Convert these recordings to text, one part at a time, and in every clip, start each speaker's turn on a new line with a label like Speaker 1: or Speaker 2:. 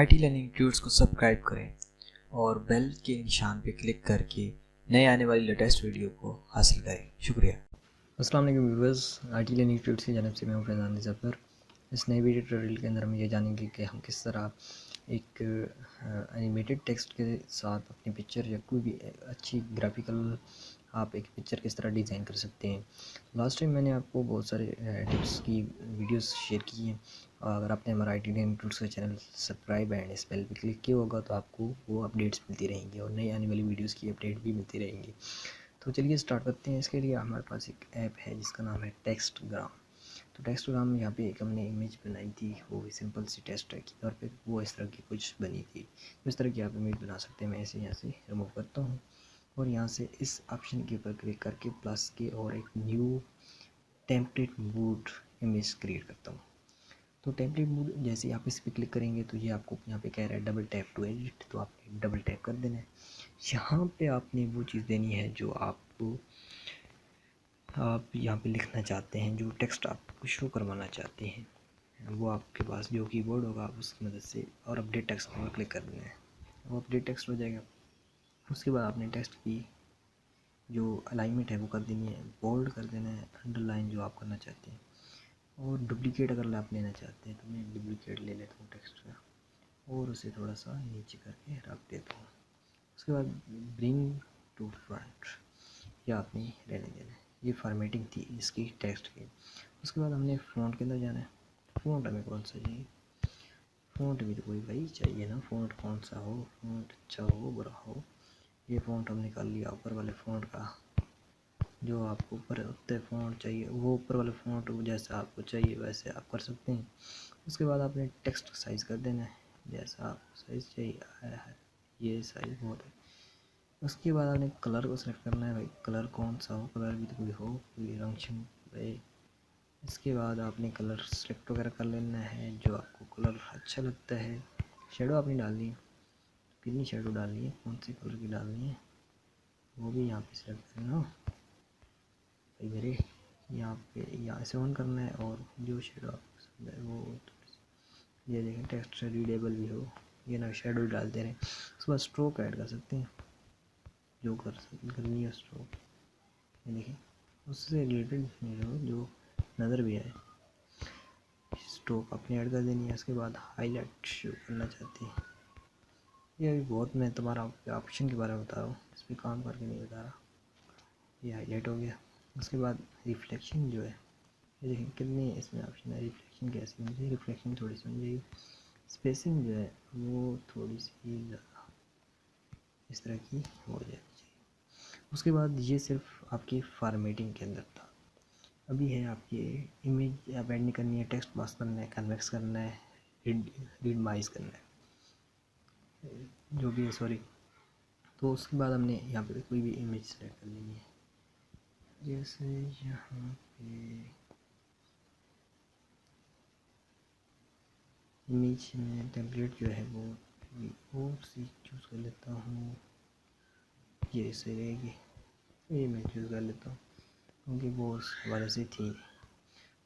Speaker 1: IT learning tuts को subscribe करें और बेल के निशान पर क्लिक करके नए आने वाली लेटेस्ट वीडियो को हासिल करें। शुक्रिया।
Speaker 2: अस्सलाम वालेकुम व्यूअर्स, आईटी लर्निंग ट्यूट्स की जानब से मैं हूं फैज़ान ज़फ़र। इस नए वीडियो ट्यूटोरियल के अंदर हम ये जानेंगे कि हम किस तरह एक एनिमेटेड टेक्स्ट के साथ अपनी पिक्चर या कोई भी अच्छी ग्राफिकल आप एक पिक्चर किस तरह डिज़ाइन कर सकते हैं। लास्ट टाइम मैंने आपको बहुत सारे टिप्स की वीडियोस शेयर की हैं। अगर आपने हमारा आईटी लर्निंग ट्यूट्स का चैनल सब्सक्राइब एंड इस बेल पर क्लिक किया होगा तो आपको वो अपडेट्स मिलती रहेंगी और नई आने वाली वीडियोज़ की अपडेट भी मिलती रहेंगी। तो चलिए स्टार्ट करते हैं। इसके लिए हमारे पास एक ऐप है जिसका नाम है टेक्स्टग्राम। तो टेक्स्टग्राम में यहाँ पे एक हमने इमेज बनाई थी, वो भी सिंपल सी टेस्ट की तौर पे वो इस तरह की कुछ बनी थी। इस तरह की आप इमेज बना सकते हैं। मैं इसे यहाँ से रिमूव करता हूँ और यहाँ से इस ऑप्शन के ऊपर क्लिक करके प्लस के और एक new template mood image create करता हूँ। तो टेम्पलेट मूड जैसे आप इस पर क्लिक करेंगे तो ये आपको यहाँ पे कह रहा है डबल टैप टू एडिट, तो आपने डबल टैप कर देना है। यहाँ पे आपने वो चीज़ देनी है जो आप यहाँ पे लिखना चाहते हैं, जो टेक्स्ट आप शो करवाना चाहते हैं वो आपके पास जो कीबोर्ड होगा आप उसकी मदद से और अपडेट टेक्स्ट पर क्लिक कर देना है, वो अपडेट टेक्स्ट हो जाएगा। उसके बाद आपने टेक्स्ट की जो अलाइनमेंट है वो कर देनी है, बोल्ड कर देना है, अंडरलाइन जो आप करना चाहते हैं, और डुप्लीकेट अगर आप लेना चाहते हैं तो मैं डुप्लीकेट ले लेता हूँ टेक्स्ट का और उसे थोड़ा सा नीचे करके रख देता हूँ। उसके बाद ब्रिंग टू फ्रंट या आपने रहने देना है। ये फॉर्मेटिंग थी इसकी टेक्स्ट की। उसके बाद हमने फ़ॉन्ट के अंदर जाना है। फ़ॉन्ट हमें कौन सा चाहिए, फ़ॉन्ट भी तो कोई भाई चाहिए ना, फ़ॉन्ट कौन सा हो, फ़ॉन्ट अच्छा हो बुरा हो। ये फ़ॉन्ट हमने कर लिया ऊपर वाले फ़ॉन्ट का, जो आपको ऊपर उतने फ़ॉन्ट चाहिए वो ऊपर वाले फ़ॉन्ट जैसा आपको चाहिए वैसे आप कर सकते हैं। उसके बाद आपने टेक्स्ट साइज़ कर देना है जैसा आपको साइज़ चाहिए है, ये साइज़ बहुत है। उसके बाद आपने कलर को सेलेक्ट करना है, भाई कलर कौन सा हो, कलर भी तो कोई हो, कोई रंग शंग भाई। इसके बाद आपने कलर सेलेक्ट वगैरह कर लेना है जो आपको कलर अच्छा लगता है। शेडो आपने डालनी है, कितनी शेडो डालनी है, कौन सी कलर की डालनी है वो भी यहाँ पे सेलेक्ट करना भाई मेरे। यहाँ से ऑन करना है और जो शेडो आपको पसंद है वो ये देखें टेक्स्ट रीडेबल भी हो, ये ना शेडो डालते रहें। उसके बाद स्ट्रोक ऐड कर सकते हैं, जो करनी है स्ट्रोक, ये देखें उससे रिलेटेड जो नज़र भी आए स्ट्रोक अपनी ऐड कर देनी है। उसके बाद हाईलाइट शो करना चाहते हैं, ये अभी बहुत मैं तुम्हारा ऑप्शन के बारे में बता रहा हूँ, इस पर काम करके नहीं बता रहा। ये हाईलाइट हो गया। उसके बाद रिफ्लेक्शन जो है, ये देखें कितने इसमें ऑप्शन है। रिफ्लेक्शन कैसी मुझे, रिफ्लेक्शन थोड़ी सी मुझे, स्पेसिंग जो है वो थोड़ी सी ज़्यादा इस तरह की हो जानी चाहिए। उसके बाद ये सिर्फ आपकी फॉर्मेटिंग के अंदर था। अभी है आपकी इमेज आप ऐड नहीं करनी है, टेक्स्ट पास करना है, कन्वेक्स करना है, रीड माइज करना है, जो भी है सॉरी। तो उसके बाद हमने यहाँ पे कोई भी इमेज सेलेक्ट कर लेनी है, जैसे यहाँ पे इमेज में टेम्पलेट जो है वो सी चूज़ कर लेता हूँ, ये ऐसे रहेगी, ये मैं चूज़ कर लेता हूँ क्योंकि वो उस हवाले से थी।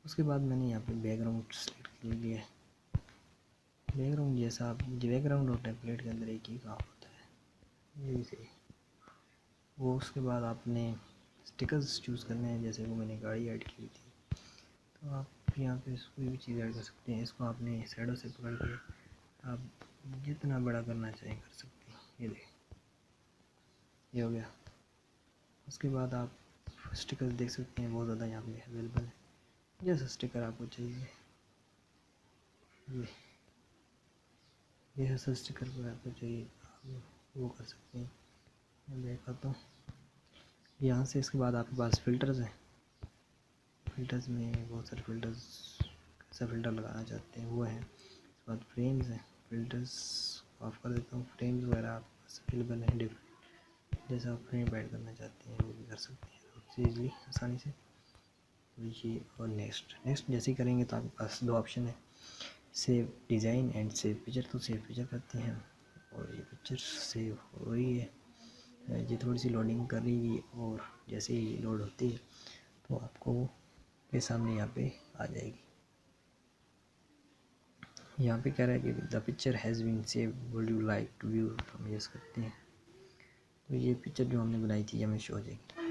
Speaker 2: उसके बाद मैंने यहाँ पे बैकग्राउंड सेलेक्ट कर लिया है। बैकग्राउंड जैसा आप बैकग्राउंड और टेम्पलेट के अंदर एक ही काम होता है, ये सही वो। उसके बाद आपने स्टिकर्स चूज़ करने हैं, जैसे वो मैंने गाड़ी ऐड की थी, तो आप यहाँ पे कोई भी चीज़ ऐड कर सकते हैं। इसको आपने शैडो से पकड़ के आप जितना बड़ा करना चाहें कर सकते हैं, ये देखें ये हो गया। उसके बाद आप स्टिकर्स देख सकते हैं, बहुत ज़्यादा यहाँ पे अवेलेबल है, जैसा स्टिकर आपको चाहिए ये ऐसा स्टिकर पर आपको चाहिए आप वो कर सकते हैं। मैं देखा तो यहाँ से इसके बाद आपके पास फ़िल्टर्स हैं, फ़िल्टर्स में बहुत सारे फ़िल्टर्स, कैसा फ़िल्टर लगाना चाहते हैं वो है। इसके बाद फ्रेम्स हैं, फ़िल्टर्स ऑफ कर देता हूँ। फ्रेम्स वगैरह आपके पास अवेलेबल हैं डिफरेंट, जैसा आप फ्रेम ऐड करना चाहते हैं वो भी कर सकते हैं आपसे ईज़िली आसानी से। ये और नेक्स्ट जैसे ही करेंगे तो आपके पास दो ऑप्शन है, save design and save picture. तो सेव पिक्चर करते हैं और ये पिक्चर सेव हो रही है, ये थोड़ी सी लोडिंग कर रही है और जैसे ही लोड होती है तो आपको के सामने यहाँ पे आ जाएगी। यहाँ पे कह रहा है कि the picture has been save, would you like to view, हम यस करते हैं। तो ये पिक्चर जो हमने बनाई थी हमें शो हो जाएगी।